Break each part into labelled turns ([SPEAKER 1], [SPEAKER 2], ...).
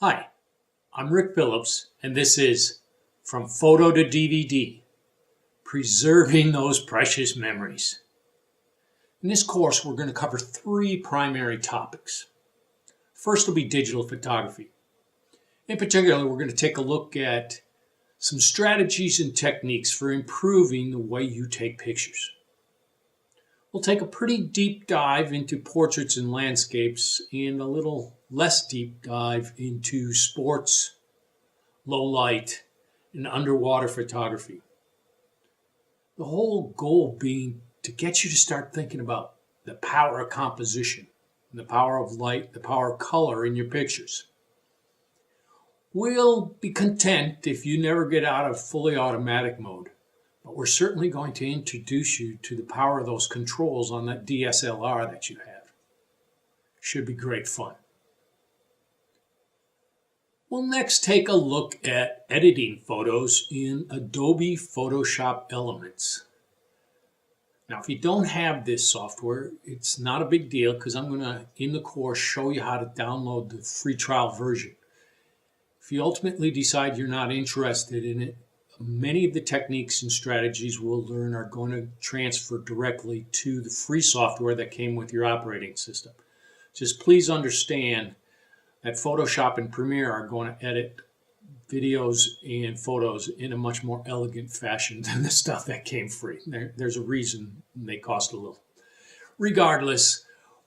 [SPEAKER 1] Hi, I'm Rick Phillips, and this is From Photo to DVD, Preserving Those Precious Memories. In this course, we're going to cover three primary topics. First will be digital photography. In particular, we're going to take a look at some strategies and techniques for improving the way you take pictures. We'll take a pretty deep dive into portraits and landscapes and a little less deep dive into sports, low light, and underwater photography. The whole goal being to get you to start thinking about the power of composition, the power of light, the power of color in your pictures. We'll be content if you never get out of fully automatic mode, but we're certainly going to introduce you to the power of those controls on that DSLR that you have. Should be great fun. We'll next take a look at editing photos in Adobe Photoshop Elements. Now, if you don't have this software, it's not a big deal because I'm going to, in the course, show you how to download the free trial version. If you ultimately decide you're not interested in it, many of the techniques and strategies we'll learn are going to transfer directly to the free software that came with your operating system. Just please understand that Photoshop and Premiere are going to edit videos and photos in a much more elegant fashion than the stuff that came free. There's a reason they cost a little. Regardless,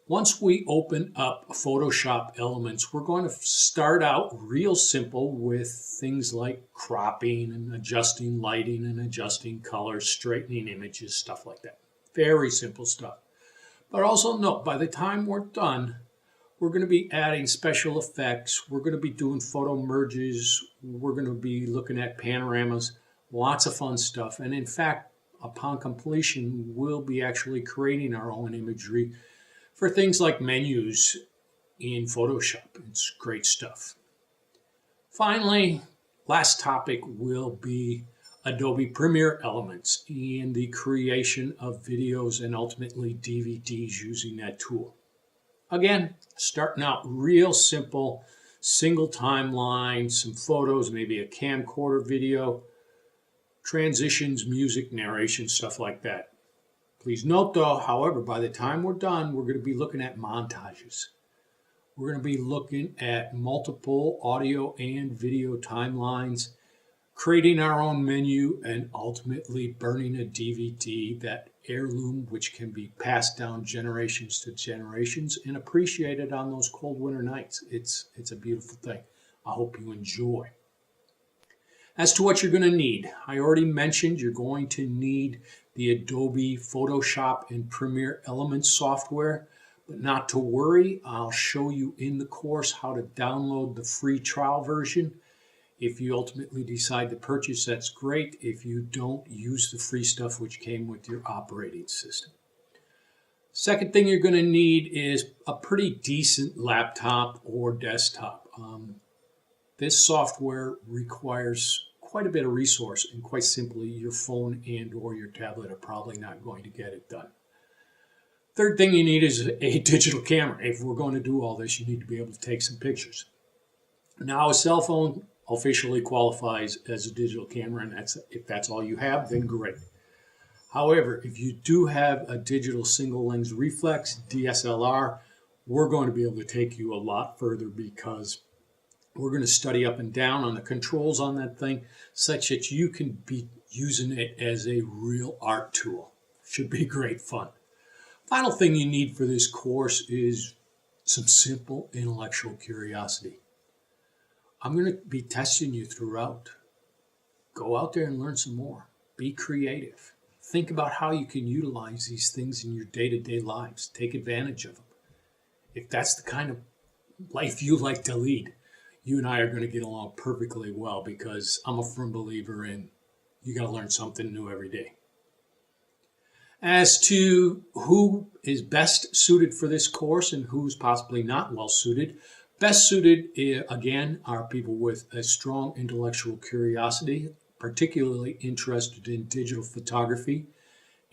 [SPEAKER 1] once we open up Photoshop Elements, we're going to start out real simple with things like cropping and adjusting lighting and adjusting colors, straightening images, stuff like that. Very simple stuff. But also note, by the time we're done, we're going to be adding special effects. We're going to be doing photo merges. We're going to be looking at panoramas, lots of fun stuff. And in fact, upon completion, we'll be actually creating our own imagery for things like menus in Photoshop. It's great stuff. Finally, last topic will be Adobe Premiere Elements and the creation of videos and ultimately DVDs using that tool. Again, starting out real simple, single timeline, some photos, maybe a camcorder video, transitions, music, narration, stuff like that. Please note though, however, by the time we're done, we're going to be looking at montages. We're going to be looking at multiple audio and video timelines, creating our own menu, and ultimately burning a DVD, that heirloom which can be passed down generations to generations and appreciated on those cold winter nights. It's a beautiful thing. I hope you enjoy. As to what you're going to need, I already mentioned you're going to need the Adobe Photoshop and Premiere Elements software, but not to worry, I'll show you in the course how to download the free trial version. If you ultimately decide to purchase, that's great. If you don't, use the free stuff which came with your operating system. Second thing you're going to need is a pretty decent laptop or desktop. This software requires quite a bit of resource, and quite simply, your phone and or your tablet are probably not going to get it done. Third thing you need is a digital camera. If we're going to do all this, you need to be able to take some pictures. Now, a cell phone officially qualifies as a digital camera, and if that's all you have, then great. However, if you do have a digital single lens reflex, DSLR, we're going to be able to take you a lot further because we're going to study up and down on the controls on that thing such that you can be using it as a real art tool. Should be great fun. Final thing you need for this course is some simple intellectual curiosity. I'm going to be testing you throughout. Go out there and learn some more. Be creative. Think about how you can utilize these things in your day-to-day lives. Take advantage of them. If that's the kind of life you like to lead, you and I are going to get along perfectly well because I'm a firm believer in you got to learn something new every day. As to who is best suited for this course and who's possibly not well suited, best suited, again, are people with a strong intellectual curiosity, particularly interested in digital photography,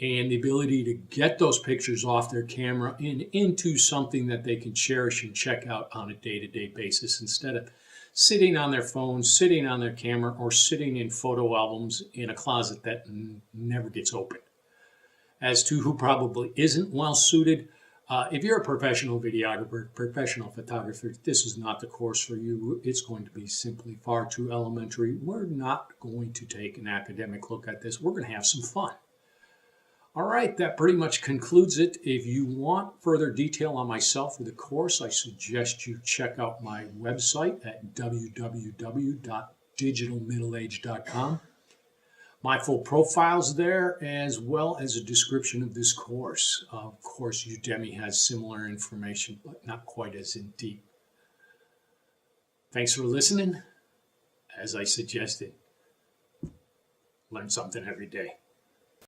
[SPEAKER 1] and the ability to get those pictures off their camera and into something that they can cherish and check out on a day-to-day basis instead of sitting on their phones, sitting on their camera, or sitting in photo albums in a closet that never gets opened. As to who probably isn't well suited, if you're a professional videographer, professional photographer, this is not the course for you. It's going to be simply far too elementary. We're not going to take an academic look at this. We're going to have some fun. All right, that pretty much concludes it. If you want further detail on myself or the course, I suggest you check out my website at www.digitalmiddleage.com. My full profile's there, as well as a description of this course. Of course, Udemy has similar information, but not quite as in deep. Thanks for listening. As I suggested, learn something every day.